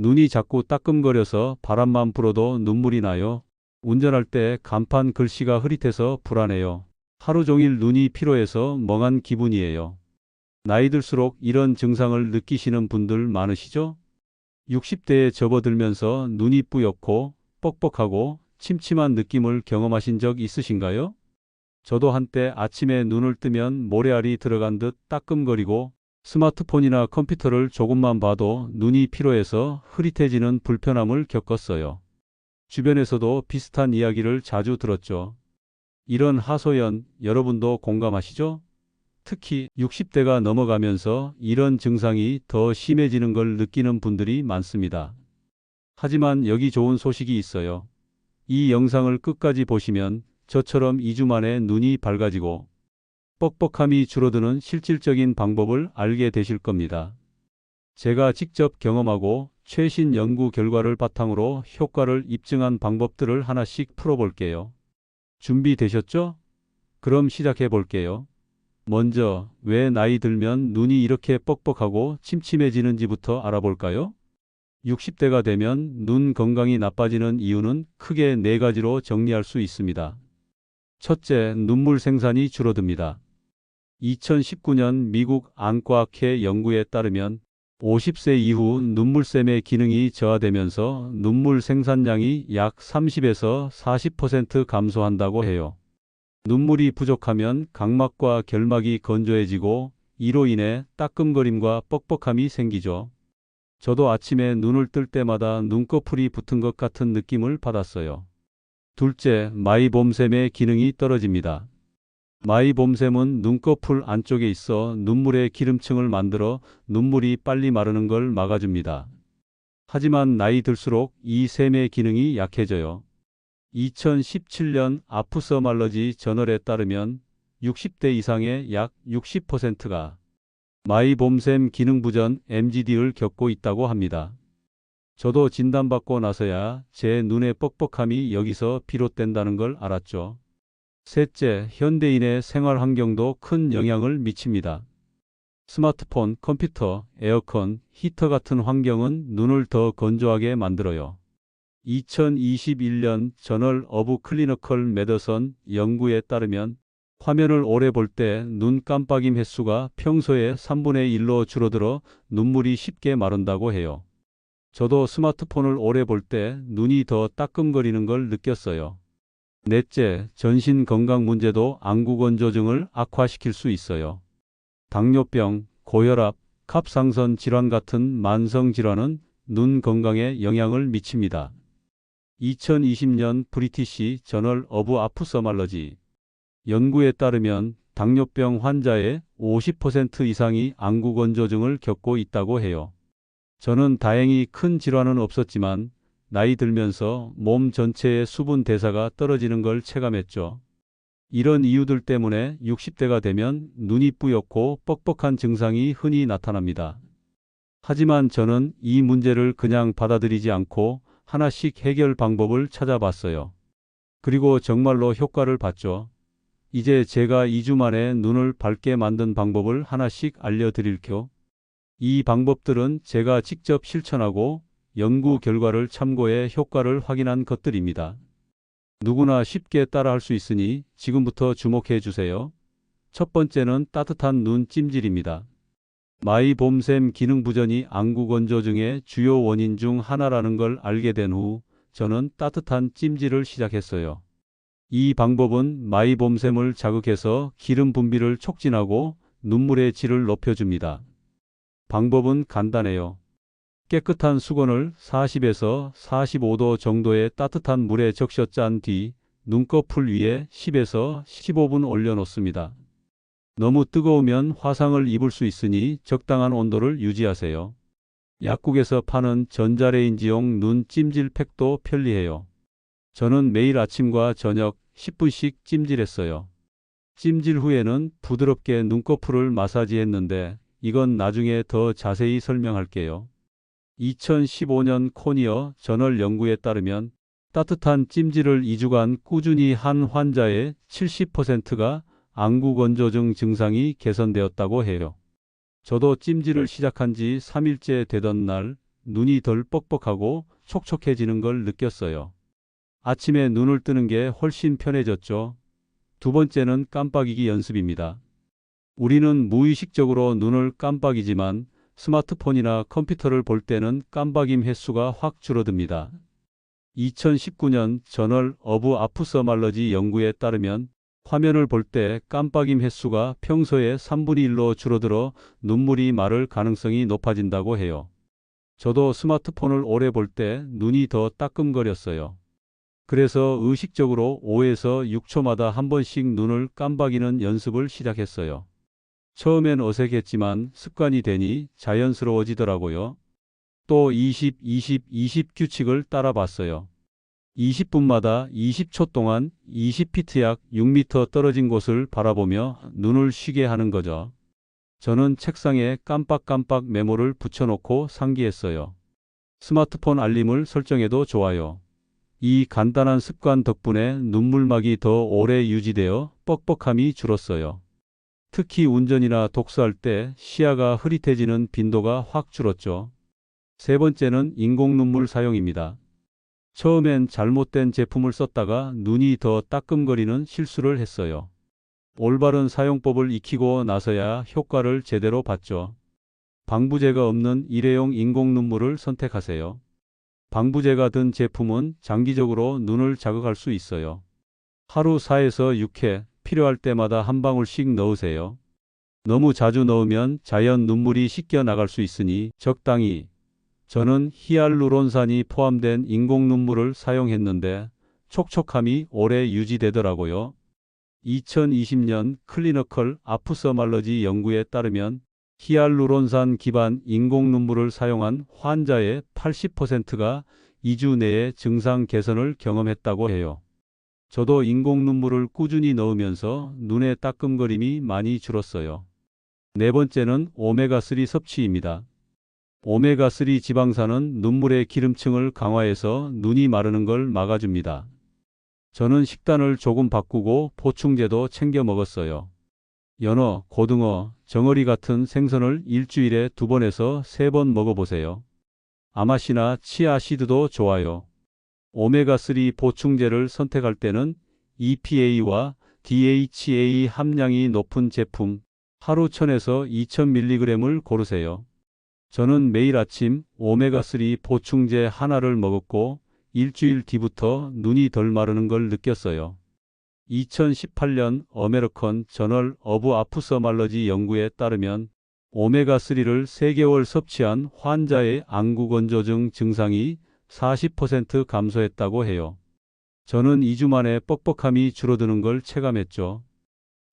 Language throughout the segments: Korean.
눈이 자꾸 따끔거려서 바람만 불어도 눈물이 나요. 운전할 때 간판 글씨가 흐릿해서 불안해요. 하루 종일 눈이 피로해서 멍한 기분이에요. 나이 들수록 이런 증상을 느끼시는 분들 많으시죠? 60대에 접어들면서 눈이 뿌옇고 뻑뻑하고 침침한 느낌을 경험하신 적 있으신가요? 저도 한때 아침에 눈을 뜨면 모래알이 들어간 듯 따끔거리고 스마트폰이나 컴퓨터를 조금만 봐도 눈이 피로해서 흐릿해지는 불편함을 겪었어요. 주변에서도 비슷한 이야기를 자주 들었죠. 이런 하소연 여러분도 공감하시죠? 특히 60대가 넘어가면서 이런 증상이 더 심해지는 걸 느끼는 분들이 많습니다. 하지만 여기 좋은 소식이 있어요. 이 영상을 끝까지 보시면 저처럼 2주 만에 눈이 밝아지고 뻑뻑함이 줄어드는 실질적인 방법을 알게 되실 겁니다. 제가 직접 경험하고 최신 연구 결과를 바탕으로 효과를 입증한 방법들을 하나씩 풀어볼게요. 준비되셨죠? 그럼 시작해 볼게요. 먼저 왜 나이 들면 눈이 이렇게 뻑뻑하고 침침해지는지부터 알아볼까요? 60대가 되면 눈 건강이 나빠지는 이유는 크게 4가지로 정리할 수 있습니다. 첫째, 눈물 생산이 줄어듭니다. 2019년 미국 안과학회 연구에 따르면 50세 이후 눈물샘의 기능이 저하되면서 눈물 생산량이 약 30에서 40% 감소한다고 해요. 눈물이 부족하면 각막과 결막이 건조해지고 이로 인해 따끔거림과 뻑뻑함이 생기죠. 저도 아침에 눈을 뜰 때마다 눈꺼풀이 붙은 것 같은 느낌을 받았어요. 둘째, 마이봄샘의 기능이 떨어집니다. 마이봄샘은 눈꺼풀 안쪽에 있어 눈물의 기름층을 만들어 눈물이 빨리 마르는 걸 막아줍니다. 하지만 나이 들수록 이 샘의 기능이 약해져요. 2017년 아프서말러지 저널에 따르면 60대 이상의 약 60%가 마이봄샘 기능 부전 MGD를 겪고 있다고 합니다. 저도 진단받고 나서야 제 눈의 뻑뻑함이 여기서 비롯된다는 걸 알았죠. 셋째, 현대인의 생활 환경도 큰 영향을 미칩니다. 스마트폰, 컴퓨터, 에어컨, 히터 같은 환경은 눈을 더 건조하게 만들어요. 2021년 저널 오브 클리니컬 메디슨 연구에 따르면 화면을 오래 볼 때 눈 깜빡임 횟수가 평소의 3분의 1로 줄어들어 눈물이 쉽게 마른다고 해요. 저도 스마트폰을 오래 볼 때 눈이 더 따끔거리는 걸 느꼈어요. 넷째, 전신 건강 문제도 안구건조증을 악화시킬 수 있어요. 당뇨병, 고혈압, 갑상선 질환 같은 만성 질환은 눈 건강에 영향을 미칩니다. 2020년 브리티시 저널 오브 아프서말러지 연구에 따르면 당뇨병 환자의 50% 이상이 안구건조증을 겪고 있다고 해요. 저는 다행히 큰 질환은 없었지만 나이 들면서 몸 전체의 수분 대사가 떨어지는 걸 체감했죠. 이런 이유들 때문에 60대가 되면 눈이 뿌옇고 뻑뻑한 증상이 흔히 나타납니다. 하지만 저는 이 문제를 그냥 받아들이지 않고 하나씩 해결 방법을 찾아봤어요. 그리고 정말로 효과를 봤죠. 이제 제가 2주 만에 눈을 밝게 만든 방법을 하나씩 알려드릴게요. 이 방법들은 제가 직접 실천하고 연구 결과를 참고해 효과를 확인한 것들입니다. 누구나 쉽게 따라할 수 있으니 지금부터 주목해 주세요. 첫 번째는 따뜻한 눈 찜질입니다. 마이봄샘 기능 부전이 안구건조증의 주요 원인 중 하나라는 걸 알게 된 후 저는 따뜻한 찜질을 시작했어요. 이 방법은 마이봄샘을 자극해서 기름 분비를 촉진하고 눈물의 질을 높여줍니다. 방법은 간단해요. 깨끗한 수건을 40에서 45도 정도의 따뜻한 물에 적셔 짠 뒤 눈꺼풀 위에 10에서 15분 올려놓습니다. 너무 뜨거우면 화상을 입을 수 있으니 적당한 온도를 유지하세요. 약국에서 파는 전자레인지용 눈 찜질 팩도 편리해요. 저는 매일 아침과 저녁 10분씩 찜질했어요. 찜질 후에는 부드럽게 눈꺼풀을 마사지했는데 이건 나중에 더 자세히 설명할게요. 2015년 코니어 저널 연구에 따르면 따뜻한 찜질을 2주간 꾸준히 한 환자의 70%가 안구건조증 증상이 개선되었다고 해요. 저도 찜질을 시작한 지 3일째 되던 날 눈이 덜 뻑뻑하고 촉촉해지는 걸 느꼈어요. 아침에 눈을 뜨는 게 훨씬 편해졌죠. 두 번째는 깜빡이기 연습입니다. 우리는 무의식적으로 눈을 깜빡이지만 스마트폰이나 컴퓨터를 볼 때는 깜박임 횟수가 확 줄어듭니다. 2019년 저널 오브 아프서말러지 연구에 따르면 화면을 볼 때 깜빡임 횟수가 평소의 3분의 1로 줄어들어 눈물이 마를 가능성이 높아진다고 해요. 저도 스마트폰을 오래 볼 때 눈이 더 따끔거렸어요. 그래서 의식적으로 5에서 6초마다 한 번씩 눈을 깜박이는 연습을 시작했어요. 처음엔 어색했지만 습관이 되니 자연스러워지더라고요. 또 20, 20, 20 규칙을 따라봤어요. 20분마다 20초 동안 20피트 약 6m 떨어진 곳을 바라보며 눈을 쉬게 하는 거죠. 저는 책상에 깜빡깜빡 메모를 붙여놓고 상기했어요. 스마트폰 알림을 설정해도 좋아요. 이 간단한 습관 덕분에 눈물막이 더 오래 유지되어 뻑뻑함이 줄었어요. 특히 운전이나 독서할 때 시야가 흐릿해지는 빈도가 확 줄었죠. 세 번째는 인공 눈물 사용입니다. 처음엔 잘못된 제품을 썼다가 눈이 더 따끔거리는 실수를 했어요. 올바른 사용법을 익히고 나서야 효과를 제대로 봤죠. 방부제가 없는 일회용 인공 눈물을 선택하세요. 방부제가 든 제품은 장기적으로 눈을 자극할 수 있어요. 하루 4에서 6회 필요할 때마다 한 방울씩 넣으세요. 너무 자주 넣으면 자연 눈물이 씻겨 나갈 수 있으니 적당히. 저는 히알루론산이 포함된 인공 눈물을 사용했는데 촉촉함이 오래 유지되더라고요. 2020년 클리니컬 아프서말러지 연구에 따르면 히알루론산 기반 인공 눈물을 사용한 환자의 80%가 2주 내에 증상 개선을 경험했다고 해요. 저도 인공 눈물을 꾸준히 넣으면서 눈의 따끔거림이 많이 줄었어요. 네 번째는 오메가3 섭취입니다. 오메가3 지방산은 눈물의 기름층을 강화해서 눈이 마르는 걸 막아줍니다. 저는 식단을 조금 바꾸고 보충제도 챙겨 먹었어요. 연어, 고등어, 정어리 같은 생선을 일주일에 2번에서 3번 먹어보세요. 아마시나 치아시드도 좋아요. 오메가3 보충제를 선택할 때는 EPA와 DHA 함량이 높은 제품 하루 1000에서 2000mg을 고르세요. 저는 매일 아침 오메가3 보충제 하나를 먹었고 일주일 뒤부터 눈이 덜 마르는 걸 느꼈어요. 2018년 어메리컨 저널 오브 아프서말러지 연구에 따르면 오메가3를 3개월 섭취한 환자의 안구건조증 증상이 40% 감소했다고 해요. 저는 2주 만에 뻑뻑함이 줄어드는 걸 체감했죠.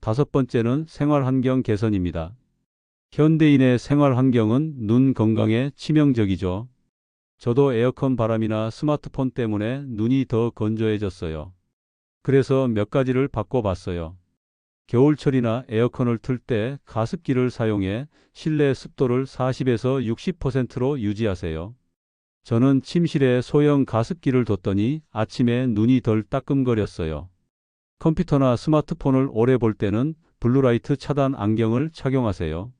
다섯 번째는 생활환경 개선입니다. 현대인의 생활환경은 눈 건강에 치명적이죠. 저도 에어컨 바람이나 스마트폰 때문에 눈이 더 건조해졌어요. 그래서 몇 가지를 바꿔봤어요. 겨울철이나 에어컨을 틀 때 가습기를 사용해 실내 습도를 40에서 60%로 유지하세요. 저는 침실에 소형 가습기를 뒀더니 아침에 눈이 덜 따끔거렸어요. 컴퓨터나 스마트폰을 오래 볼 때는 블루라이트 차단 안경을 착용하세요.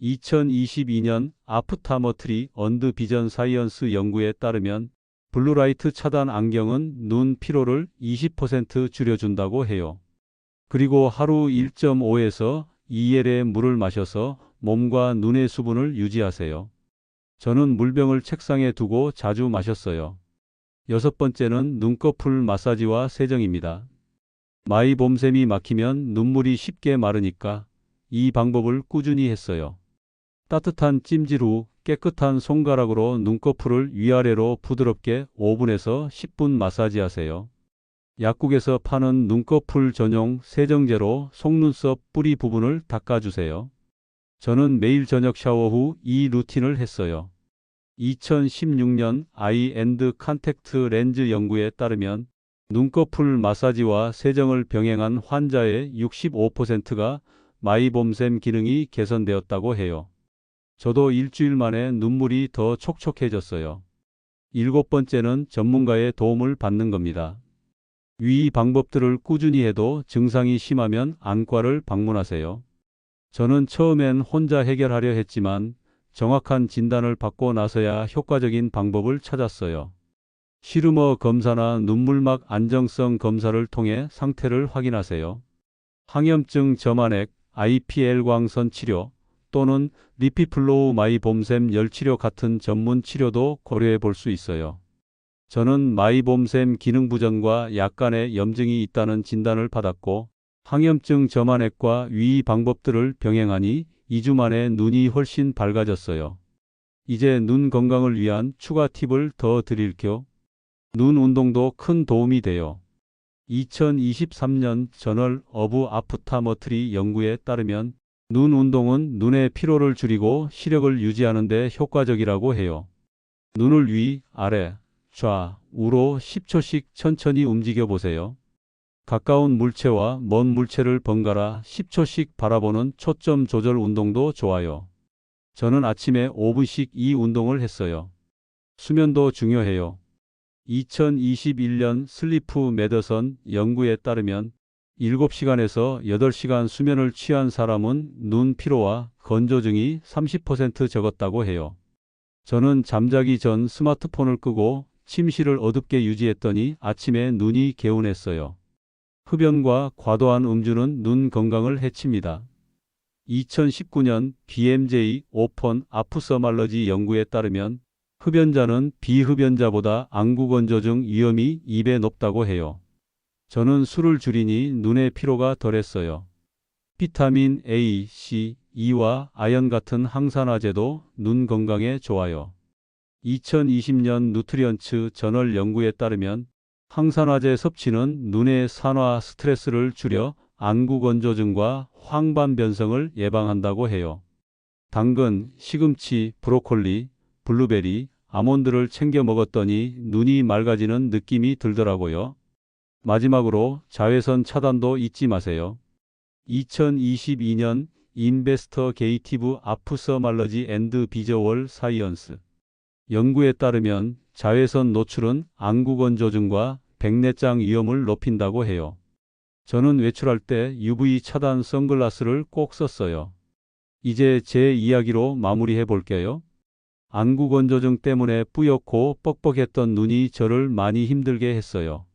2022년 아프타머트리 언드 비전 사이언스 연구에 따르면 블루라이트 차단 안경은 눈 피로를 20% 줄여준다고 해요. 그리고 하루 1.5에서 2L의 물을 마셔서 몸과 눈의 수분을 유지하세요. 저는 물병을 책상에 두고 자주 마셨어요. 여섯 번째는 눈꺼풀 마사지와 세정입니다. 마이봄샘이 막히면 눈물이 쉽게 마르니까 이 방법을 꾸준히 했어요. 따뜻한 찜질 후 깨끗한 손가락으로 눈꺼풀을 위아래로 부드럽게 5분에서 10분 마사지하세요. 약국에서 파는 눈꺼풀 전용 세정제로 속눈썹 뿌리 부분을 닦아주세요. 저는 매일 저녁 샤워 후 이 루틴을 했어요. 2016년 아이 앤드 컨택트 렌즈 연구에 따르면 눈꺼풀 마사지와 세정을 병행한 환자의 65%가 마이봄샘 기능이 개선되었다고 해요. 저도 일주일 만에 눈물이 더 촉촉해졌어요. 일곱 번째는 전문가의 도움을 받는 겁니다. 위 방법들을 꾸준히 해도 증상이 심하면 안과를 방문하세요. 저는 처음엔 혼자 해결하려 했지만 정확한 진단을 받고 나서야 효과적인 방법을 찾았어요. 시루머 검사나 눈물막 안정성 검사를 통해 상태를 확인하세요. 항염증 점안액, IPL 광선 치료 또는 리피플로우 마이봄샘 열치료 같은 전문 치료도 고려해 볼 수 있어요. 저는 마이봄샘 기능 부전과 약간의 염증이 있다는 진단을 받았고 항염증 점안액과 위의 방법들을 병행하니 2주 만에 눈이 훨씬 밝아졌어요. 이제 눈 건강을 위한 추가 팁을 더 드릴게요. 눈 운동도 큰 도움이 돼요. 2023년 저널 오브 아프타머트리 연구에 따르면 눈 운동은 눈의 피로를 줄이고 시력을 유지하는 데 효과적이라고 해요. 눈을 위, 아래, 좌, 우로 10초씩 천천히 움직여 보세요. 가까운 물체와 먼 물체를 번갈아 10초씩 바라보는 초점 조절 운동도 좋아요. 저는 아침에 5분씩 이 운동을 했어요. 수면도 중요해요. 2021년 슬리프 메더선 연구에 따르면 7시간에서 8시간 수면을 취한 사람은 눈 피로와 건조증이 30% 적었다고 해요. 저는 잠자기 전 스마트폰을 끄고 침실을 어둡게 유지했더니 아침에 눈이 개운했어요. 흡연과 과도한 음주는 눈 건강을 해칩니다. 2019년 BMJ 오픈 아프서말러지 연구에 따르면 흡연자는 비흡연자보다 안구건조증 위험이 2배 높다고 해요. 저는 술을 줄이니 눈의 피로가 덜했어요. 비타민 A, C, E와 아연 같은 항산화제도 눈 건강에 좋아요. 2020년 누트리언츠 저널 연구에 따르면 항산화제 섭취는 눈의 산화 스트레스를 줄여 안구건조증과 황반변성을 예방한다고 해요. 당근, 시금치, 브로콜리, 블루베리, 아몬드를 챙겨 먹었더니 눈이 맑아지는 느낌이 들더라고요. 마지막으로 자외선 차단도 잊지 마세요. 2022년 인베스터게이티브 아프서말러지 앤드 비저월 사이언스 연구에 따르면 자외선 노출은 안구건조증과 백내장 위험을 높인다고 해요. 저는 외출할 때 UV 차단 선글라스를 꼭 썼어요. 이제 제 이야기로 마무리해 볼게요. 안구건조증 때문에 뿌옇고 뻑뻑했던 눈이 저를 많이 힘들게 했어요.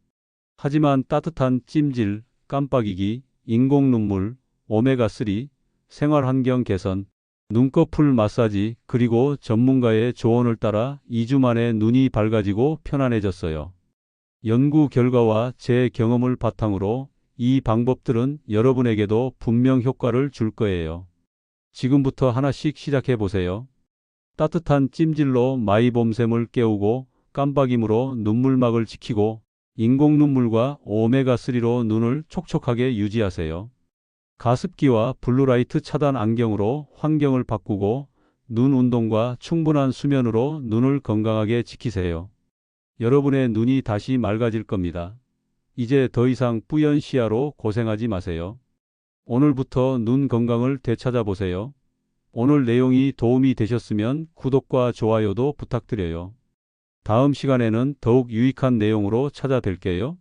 하지만 따뜻한 찜질, 깜빡이기, 인공눈물, 오메가3, 생활환경 개선, 눈꺼풀 마사지 그리고 전문가의 조언을 따라 2주 만에 눈이 밝아지고 편안해졌어요. 연구 결과와 제 경험을 바탕으로 이 방법들은 여러분에게도 분명 효과를 줄 거예요. 지금부터 하나씩 시작해 보세요. 따뜻한 찜질로 마이봄샘을 깨우고 깜빡임으로 눈물막을 지키고 인공눈물과 오메가3로 눈을 촉촉하게 유지하세요. 가습기와 블루라이트 차단 안경으로 환경을 바꾸고 눈 운동과 충분한 수면으로 눈을 건강하게 지키세요. 여러분의 눈이 다시 맑아질 겁니다. 이제 더 이상 뿌연 시야로 고생하지 마세요. 오늘부터 눈 건강을 되찾아보세요. 오늘 내용이 도움이 되셨으면 구독과 좋아요도 부탁드려요. 다음 시간에는 더욱 유익한 내용으로 찾아뵐게요.